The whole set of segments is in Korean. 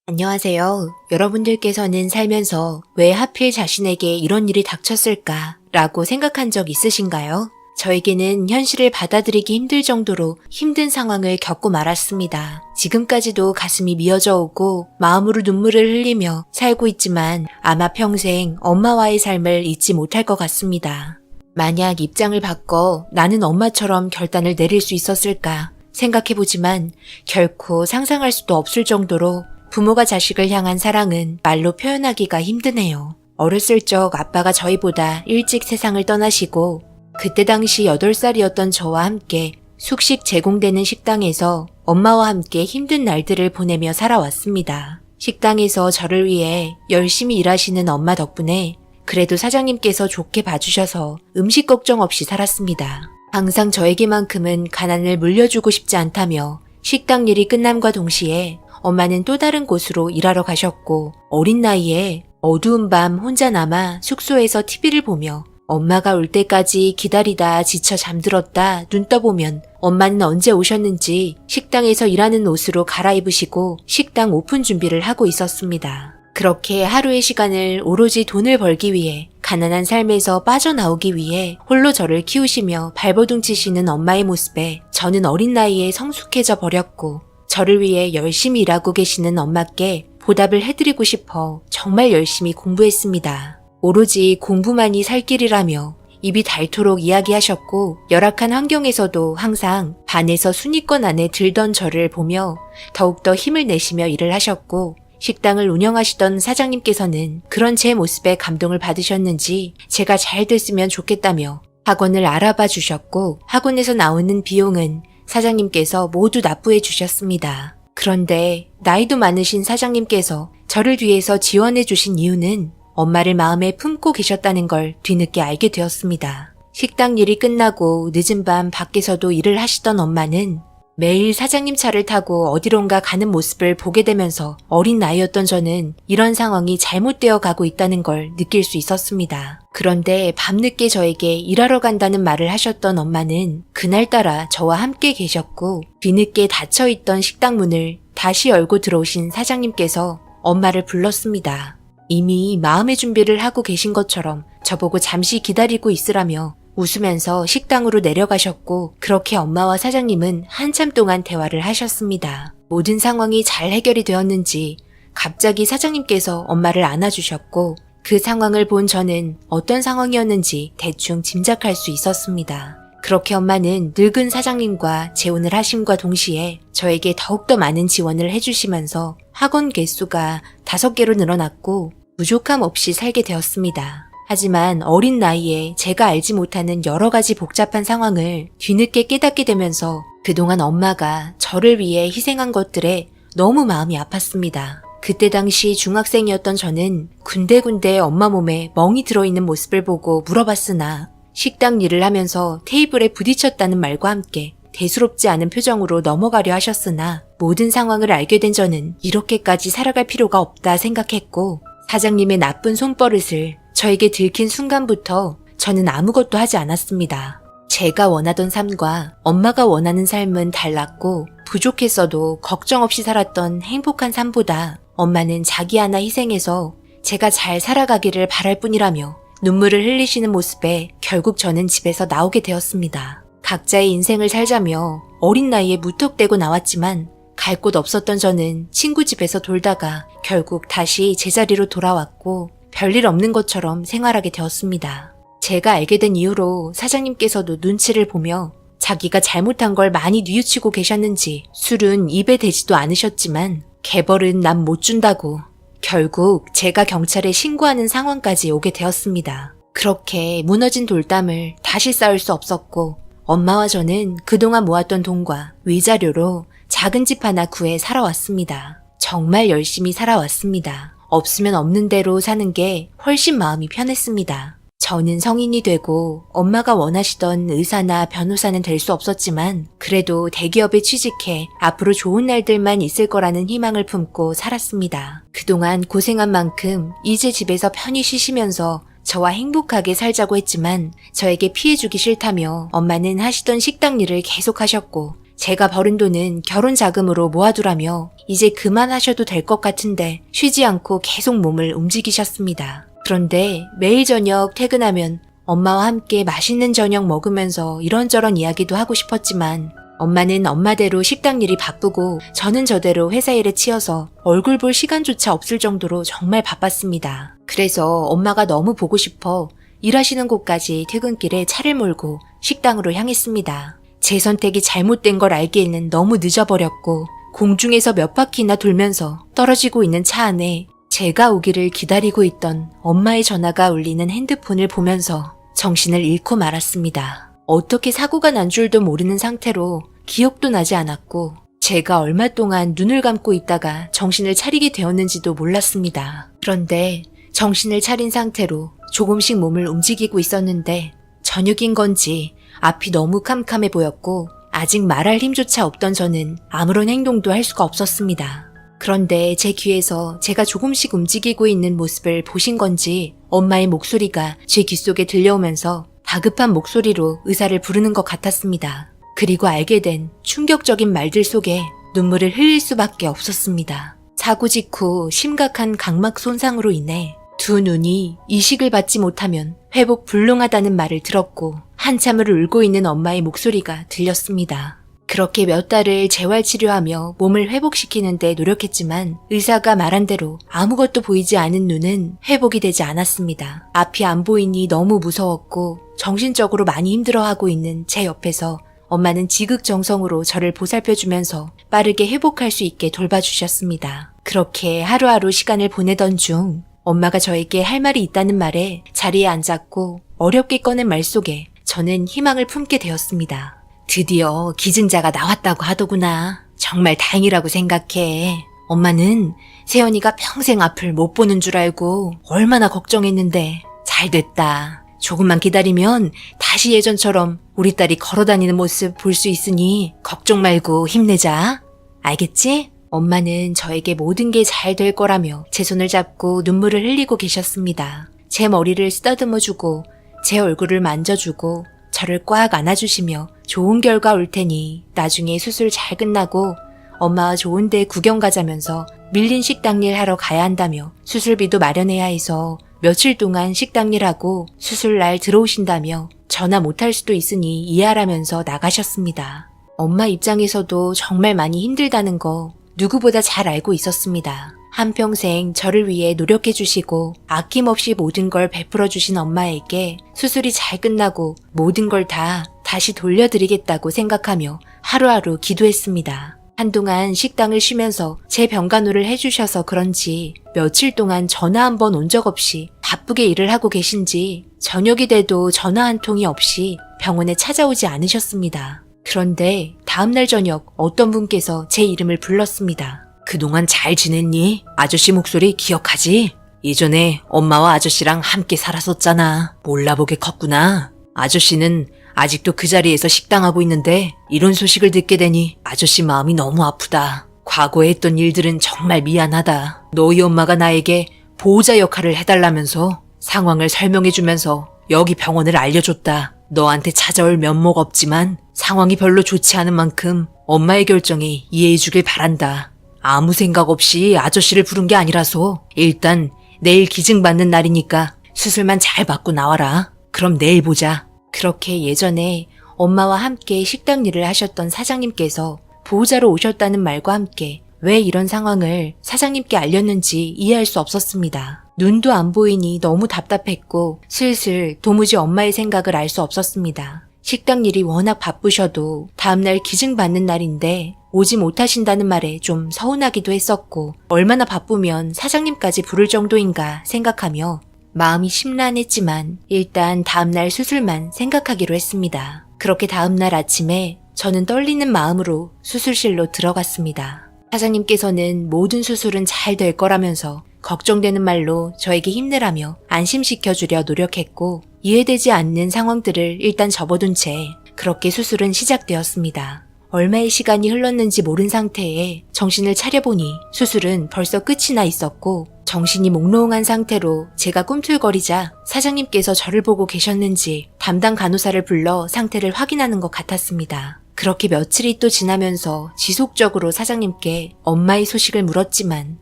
안녕하세요. 여러분들께서는 살면서 왜 하필 자신에게 이런 일이 닥쳤을까 라고 생각한 적 있으신가요? 저에게는 현실을 받아들이기 힘들 정도로 힘든 상황을 겪고 말았습니다. 지금까지도 가슴이 미어져 오고 마음으로 눈물을 흘리며 살고 있지만 아마 평생 엄마와의 삶을 잊지 못할 것 같습니다. 만약 입장을 바꿔 나는 엄마처럼 결단을 내릴 수 있었을까 생각해보지만 결코 상상할 수도 없을 정도로 부모가 자식을 향한 사랑은 말로 표현하기가 힘드네요. 어렸을 적 아빠가 저희보다 일찍 세상을 떠나시고 그때 당시 8살이었던 저와 함께 숙식 제공되는 식당에서 엄마와 함께 힘든 날들을 보내며 살아왔습니다. 식당에서 저를 위해 열심히 일하시는 엄마 덕분에 그래도 사장님께서 좋게 봐주셔서 음식 걱정 없이 살았습니다. 항상 저에게만큼은 가난을 물려주고 싶지 않다며 식당 일이 끝남과 동시에 엄마는 또 다른 곳으로 일하러 가셨고 어린 나이에 어두운 밤 혼자 남아 숙소에서 TV를 보며 엄마가 올 때까지 기다리다 지쳐 잠들었다 눈 떠보면 엄마는 언제 오셨는지 식당에서 일하는 옷으로 갈아입으시고 식당 오픈 준비를 하고 있었습니다. 그렇게 하루의 시간을 오로지 돈을 벌기 위해 가난한 삶에서 빠져나오기 위해 홀로 저를 키우시며 발버둥 치시는 엄마의 모습에 저는 어린 나이에 성숙해져 버렸고 저를 위해 열심히 일하고 계시는 엄마께 보답을 해드리고 싶어 정말 열심히 공부했습니다. 오로지 공부만이 살 길이라며 입이 닳도록 이야기하셨고 열악한 환경에서도 항상 반에서 순위권 안에 들던 저를 보며 더욱더 힘을 내시며 일을 하셨고 식당을 운영하시던 사장님께서는 그런 제 모습에 감동을 받으셨는지 제가 잘 됐으면 좋겠다며 학원을 알아봐 주셨고 학원에서 나오는 비용은 사장님께서 모두 납부해 주셨습니다. 그런데 나이도 많으신 사장님께서 저를 위해서 지원해 주신 이유는 엄마를 마음에 품고 계셨다는 걸 뒤늦게 알게 되었습니다. 식당 일이 끝나고 늦은 밤 밖에서도 일을 하시던 엄마는 매일 사장님 차를 타고 어디론가 가는 모습을 보게 되면서 어린 나이였던 저는 이런 상황이 잘못되어 가고 있다는 걸 느낄 수 있었습니다. 그런데 밤늦게 저에게 일하러 간다는 말을 하셨던 엄마는 그날따라 저와 함께 계셨고 뒤늦게 닫혀있던 식당 문을 다시 열고 들어오신 사장님께서 엄마를 불렀습니다. 이미 마음의 준비를 하고 계신 것처럼 저보고 잠시 기다리고 있으라며 웃으면서 식당으로 내려가셨고 그렇게 엄마와 사장님은 한참 동안 대화를 하셨습니다. 모든 상황이 잘 해결이 되었는지 갑자기 사장님께서 엄마를 안아주셨고 그 상황을 본 저는 어떤 상황이었는지 대충 짐작할 수 있었습니다. 그렇게 엄마는 늙은 사장님과 재혼을 하심과 동시에 저에게 더욱더 많은 지원을 해주시면서 학원 개수가 5개로 늘어났고 부족함 없이 살게 되었습니다. 하지만 어린 나이에 제가 알지 못하는 여러 가지 복잡한 상황을 뒤늦게 깨닫게 되면서 그동안 엄마가 저를 위해 희생한 것들에 너무 마음이 아팠습니다. 그때 당시 중학생이었던 저는 군데군데 엄마 몸에 멍이 들어있는 모습을 보고 물어봤으나 식당 일을 하면서 테이블에 부딪혔다는 말과 함께 대수롭지 않은 표정으로 넘어가려 하셨으나 모든 상황을 알게 된 저는 이렇게까지 살아갈 필요가 없다 생각했고 사장님의 나쁜 손버릇을 저에게 들킨 순간부터 저는 아무것도 하지 않았습니다. 제가 원하던 삶과 엄마가 원하는 삶은 달랐고 부족했어도 걱정 없이 살았던 행복한 삶보다 엄마는 자기 하나 희생해서 제가 잘 살아가기를 바랄 뿐이라며 눈물을 흘리시는 모습에 결국 저는 집에서 나오게 되었습니다. 각자의 인생을 살자며 어린 나이에 무턱대고 나왔지만 갈 곳 없었던 저는 친구 집에서 돌다가 결국 다시 제자리로 돌아왔고 별일 없는 것처럼 생활하게 되었습니다. 제가 알게 된 이후로 사장님께서도 눈치를 보며 자기가 잘못한 걸 많이 뉘우치고 계셨는지 술은 입에 대지도 않으셨지만 개벌은 남 못 준다고 결국 제가 경찰에 신고하는 상황까지 오게 되었습니다. 그렇게 무너진 돌담을 다시 쌓을 수 없었고 엄마와 저는 그동안 모았던 돈과 위자료로 작은 집 하나 구해 살아왔습니다. 정말 열심히 살아왔습니다. 없으면 없는 대로 사는 게 훨씬 마음이 편했습니다. 저는 성인이 되고 엄마가 원하시던 의사나 변호사는 될 수 없었지만 그래도 대기업에 취직해 앞으로 좋은 날들만 있을 거라는 희망을 품고 살았습니다. 그동안 고생한 만큼 이제 집에서 편히 쉬시면서 저와 행복하게 살자고 했지만 저에게 피해주기 싫다며 엄마는 하시던 식당 일을 계속하셨고 제가 벌은 돈은 결혼 자금으로 모아두라며 이제 그만하셔도 될 것 같은데 쉬지 않고 계속 몸을 움직이셨습니다. 그런데 매일 저녁 퇴근하면 엄마와 함께 맛있는 저녁 먹으면서 이런저런 이야기도 하고 싶었지만 엄마는 엄마대로 식당 일이 바쁘고 저는 저대로 회사 일에 치여서 얼굴 볼 시간조차 없을 정도로 정말 바빴습니다. 그래서 엄마가 너무 보고 싶어 일하시는 곳까지 퇴근길에 차를 몰고 식당으로 향했습니다. 제 선택이 잘못된 걸 알기에는 너무 늦어버렸고 공중에서 몇 바퀴나 돌면서 떨어지고 있는 차 안에 제가 오기를 기다리고 있던 엄마의 전화가 울리는 핸드폰을 보면서 정신을 잃고 말았습니다. 어떻게 사고가 난 줄도 모르는 상태로 기억도 나지 않았고 제가 얼마 동안 눈을 감고 있다가 정신을 차리게 되었는지도 몰랐습니다. 그런데 정신을 차린 상태로 조금씩 몸을 움직이고 있었는데 저녁인 건지 앞이 너무 캄캄해 보였고 아직 말할 힘조차 없던 저는 아무런 행동도 할 수가 없었습니다. 그런데 제 귀에서 제가 조금씩 움직이고 있는 모습을 보신 건지 엄마의 목소리가 제 귓속에 들려오면서 다급한 목소리로 의사를 부르는 것 같았습니다. 그리고 알게 된 충격적인 말들 속에 눈물을 흘릴 수밖에 없었습니다. 사고 직후 심각한 각막 손상으로 인해 두 눈이 이식을 받지 못하면 회복 불능하다는 말을 들었고 한참을 울고 있는 엄마의 목소리가 들렸습니다. 그렇게 몇 달을 재활치료하며 몸을 회복시키는데 노력했지만 의사가 말한 대로 아무것도 보이지 않은 눈은 회복이 되지 않았습니다. 앞이 안 보이니 너무 무서웠고 정신적으로 많이 힘들어하고 있는 제 옆에서 엄마는 지극정성으로 저를 보살펴주면서 빠르게 회복할 수 있게 돌봐주셨습니다. 그렇게 하루하루 시간을 보내던 중 엄마가 저에게 할 말이 있다는 말에 자리에 앉았고 어렵게 꺼낸 말 속에 저는 희망을 품게 되었습니다. 드디어 기증자가 나왔다고 하더구나. 정말 다행이라고 생각해. 엄마는 세연이가 평생 앞을 못 보는 줄 알고 얼마나 걱정했는데 잘 됐다. 조금만 기다리면 다시 예전처럼 우리 딸이 걸어다니는 모습 볼 수 있으니 걱정 말고 힘내자. 알겠지? 엄마는 저에게 모든 게 잘 될 거라며 제 손을 잡고 눈물을 흘리고 계셨습니다. 제 머리를 쓰다듬어주고 제 얼굴을 만져주고 저를 꽉 안아주시며 좋은 결과 올 테니 나중에 수술 잘 끝나고 엄마와 좋은 데 구경 가자면서 밀린 식당 일 하러 가야 한다며 수술비도 마련해야 해서 며칠 동안 식당 일하고 수술날 들어오신다며 전화 못할 수도 있으니 이해하라면서 나가셨습니다. 엄마 입장에서도 정말 많이 힘들다는 거 누구보다 잘 알고 있었습니다. 한평생 저를 위해 노력해주시고 아낌없이 모든 걸 베풀어주신 엄마에게 수술이 잘 끝나고 모든 걸 다 다시 돌려드리겠다고 생각하며 하루하루 기도했습니다. 한동안 식당을 쉬면서 제 병간호를 해주셔서 그런지 며칠 동안 전화 한 번 온 적 없이 바쁘게 일을 하고 계신지 저녁이 돼도 전화 한 통이 없이 병원에 찾아오지 않으셨습니다. 그런데 다음날 저녁 어떤 분께서 제 이름을 불렀습니다. 그동안 잘 지냈니? 아저씨 목소리 기억하지? 예전에 엄마와 아저씨랑 함께 살았었잖아. 몰라보게 컸구나. 아저씨는 아직도 그 자리에서 식당하고 있는데 이런 소식을 듣게 되니 아저씨 마음이 너무 아프다. 과거에 했던 일들은 정말 미안하다. 너희 엄마가 나에게 보호자 역할을 해달라면서 상황을 설명해주면서 여기 병원을 알려줬다. 너한테 찾아올 면목 없지만 상황이 별로 좋지 않은 만큼 엄마의 결정에 이해해주길 바란다. 아무 생각 없이 아저씨를 부른 게 아니라서 일단 내일 기증받는 날이니까 수술만 잘 받고 나와라. 그럼 내일 보자. 그렇게 예전에 엄마와 함께 식당 일을 하셨던 사장님께서 보호자로 오셨다는 말과 함께 왜 이런 상황을 사장님께 알렸는지 이해할 수 없었습니다. 눈도 안 보이니 너무 답답했고 슬슬 도무지 엄마의 생각을 알 수 없었습니다. 식당 일이 워낙 바쁘셔도 다음날 기증받는 날인데 오지 못하신다는 말에 좀 서운하기도 했었고 얼마나 바쁘면 사장님까지 부를 정도인가 생각하며 마음이 심란했지만 일단 다음날 수술만 생각하기로 했습니다. 그렇게 다음날 아침에 저는 떨리는 마음으로 수술실로 들어갔습니다. 사장님께서는 모든 수술은 잘 될 거라면서 걱정되는 말로 저에게 힘내라며 안심시켜주려 노력했고 이해되지 않는 상황들을 일단 접어둔 채 그렇게 수술은 시작되었습니다. 얼마의 시간이 흘렀는지 모른 상태에 정신을 차려보니 수술은 벌써 끝이 나 있었고 정신이 몽롱한 상태로 제가 꿈틀거리자 사장님께서 저를 보고 계셨는지 담당 간호사를 불러 상태를 확인하는 것 같았습니다. 그렇게 며칠이 또 지나면서 지속적으로 사장님께 엄마의 소식을 물었지만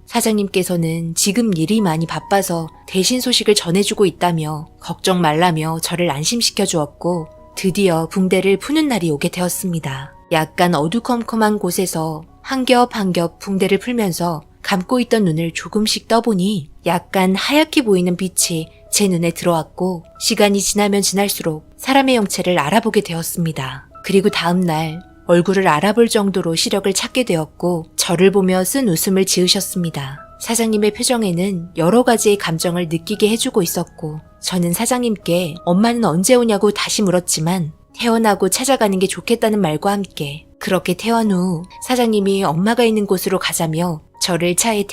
사장님께서는 지금 일이 많이 바빠서 대신 소식을 전해주고 있다며 걱정 말라며 저를 안심시켜 주었고 드디어 붕대를 푸는 날이 오게 되었습니다. 약간 어두컴컴한 곳에서 한 겹 한 겹 붕대를 풀면서 감고 있던 눈을 조금씩 떠보니 약간 하얗게 보이는 빛이 제 눈에 들어왔고 시간이 지나면 지날수록 사람의 형체를 알아보게 되었습니다. 그리고 다음 날 얼굴을 알아볼 정도로 시력을 찾게 되었고 저를 보며 쓴 웃음을 지으셨습니다. 사장님의 표정에는 여러 가지의 감정을 느끼게 해주고 있었고 저는 사장님께 엄마는 언제 오냐고 다시 물었지만 퇴원하고 찾아가는 게 좋겠다는 말과 함께 그렇게 퇴원 후 사장님이 엄마가 있는 곳으로 가자며 저를 차에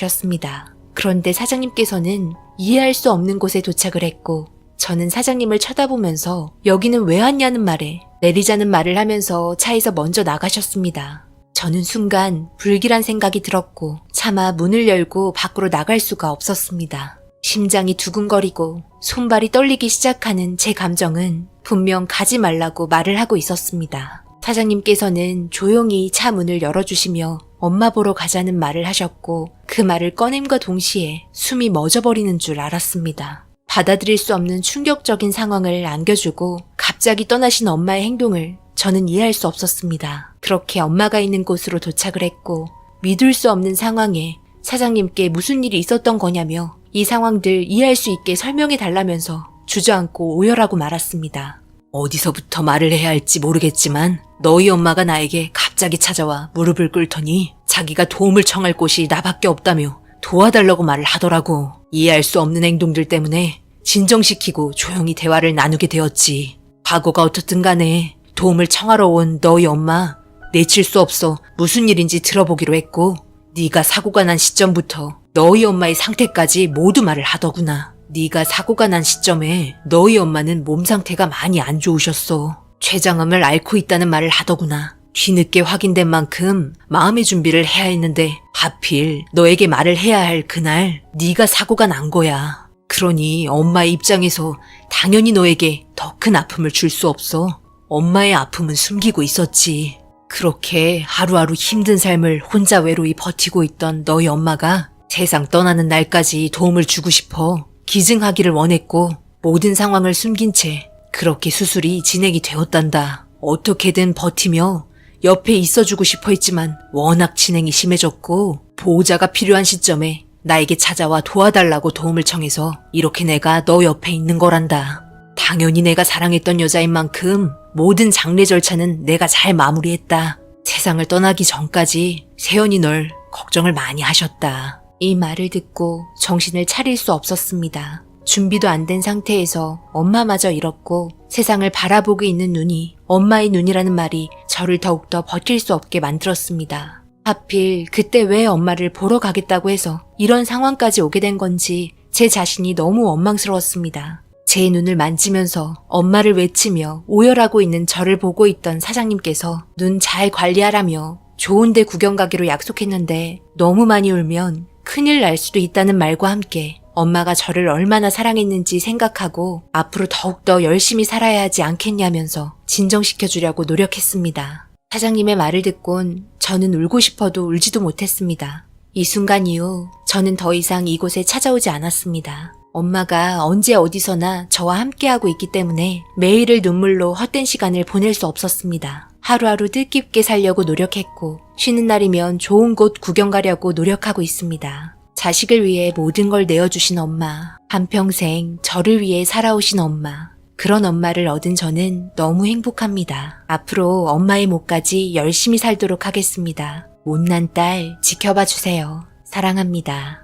태워주셨습니다. 그런데 사장님께서는 이해할 수 없는 곳에 도착을 했고 저는 사장님을 쳐다보면서 여기는 왜 왔냐는 말에 내리자는 말을 하면서 차에서 먼저 나가셨습니다. 저는 순간 불길한 생각이 들었고 차마 문을 열고 밖으로 나갈 수가 없었습니다. 심장이 두근거리고 손발이 떨리기 시작하는 제 감정은 분명 가지 말라고 말을 하고 있었습니다. 사장님께서는 조용히 차 문을 열어주시며 엄마 보러 가자는 말을 하셨고 그 말을 꺼냄과 동시에 숨이 멎어버리는 줄 알았습니다. 받아들일 수 없는 충격적인 상황을 안겨주고 갑자기 떠나신 엄마의 행동을 저는 이해할 수 없었습니다. 그렇게 엄마가 있는 곳으로 도착을 했고 믿을 수 없는 상황에 사장님께 무슨 일이 있었던 거냐며 이 상황들 이해할 수 있게 설명해 달라면서 주저앉고 오열하고 말았습니다. 어디서부터 말을 해야 할지 모르겠지만 너희 엄마가 나에게 갑자기 찾아와 무릎을 꿇더니 자기가 도움을 청할 곳이 나밖에 없다며 도와달라고 말을 하더라고. 이해할 수 없는 행동들 때문에 진정시키고 조용히 대화를 나누게 되었지. 과거가 어떻든 간에 도움을 청하러 온 너희 엄마 내칠 수 없어 무슨 일인지 들어보기로 했고 네가 사고가 난 시점부터 너희 엄마의 상태까지 모두 말을 하더구나. 네가 사고가 난 시점에 너희 엄마는 몸 상태가 많이 안 좋으셨어. 췌장암을 앓고 있다는 말을 하더구나. 뒤늦게 확인된 만큼 마음의 준비를 해야 했는데 하필 너에게 말을 해야 할 그날 네가 사고가 난 거야. 그러니 엄마의 입장에서 당연히 너에게 더 큰 아픔을 줄 수 없어. 엄마의 아픔은 숨기고 있었지. 그렇게 하루하루 힘든 삶을 혼자 외로이 버티고 있던 너희 엄마가 세상 떠나는 날까지 도움을 주고 싶어 기증하기를 원했고 모든 상황을 숨긴 채 그렇게 수술이 진행이 되었단다. 어떻게든 버티며 옆에 있어주고 싶어 했지만 워낙 진행이 심해졌고 보호자가 필요한 시점에 나에게 찾아와 도와달라고 도움을 청해서 이렇게 내가 너 옆에 있는 거란다. 당연히 내가 사랑했던 여자인 만큼 모든 장례 절차는 내가 잘 마무리했다. 세상을 떠나기 전까지 세연이 널 걱정을 많이 하셨다. 이 말을 듣고 정신을 차릴 수 없었습니다. 준비도 안 된 상태에서 엄마마저 잃었고 세상을 바라보고 있는 눈이 엄마의 눈이라는 말이 저를 더욱더 버틸 수 없게 만들었습니다. 하필 그때 왜 엄마를 보러 가겠다고 해서 이런 상황까지 오게 된 건지 제 자신이 너무 원망스러웠습니다. 제 눈을 만지면서 엄마를 외치며 오열하고 있는 저를 보고 있던 사장님께서 눈 잘 관리하라며 좋은 데 구경 가기로 약속했는데 너무 많이 울면 큰일 날 수도 있다는 말과 함께 엄마가 저를 얼마나 사랑했는지 생각하고 앞으로 더욱더 열심히 살아야 하지 않겠냐면서 진정시켜주려고 노력했습니다. 사장님의 말을 듣곤 저는 울고 싶어도 울지도 못했습니다. 이 순간 이후 저는 더 이상 이곳에 찾아오지 않았습니다. 엄마가 언제 어디서나 저와 함께하고 있기 때문에 매일을 눈물로 헛된 시간을 보낼 수 없었습니다. 하루하루 뜻깊게 살려고 노력했고 쉬는 날이면 좋은 곳 구경 가려고 노력하고 있습니다. 자식을 위해 모든 걸 내어주신 엄마, 한평생 저를 위해 살아오신 엄마, 그런 엄마를 얻은 저는 너무 행복합니다. 앞으로 엄마의 몫까지 열심히 살도록 하겠습니다. 못난 딸 지켜봐 주세요. 사랑합니다.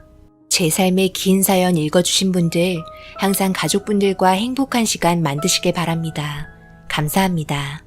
제 삶의 긴 사연 읽어주신 분들 항상 가족분들과 행복한 시간 만드시길 바랍니다. 감사합니다.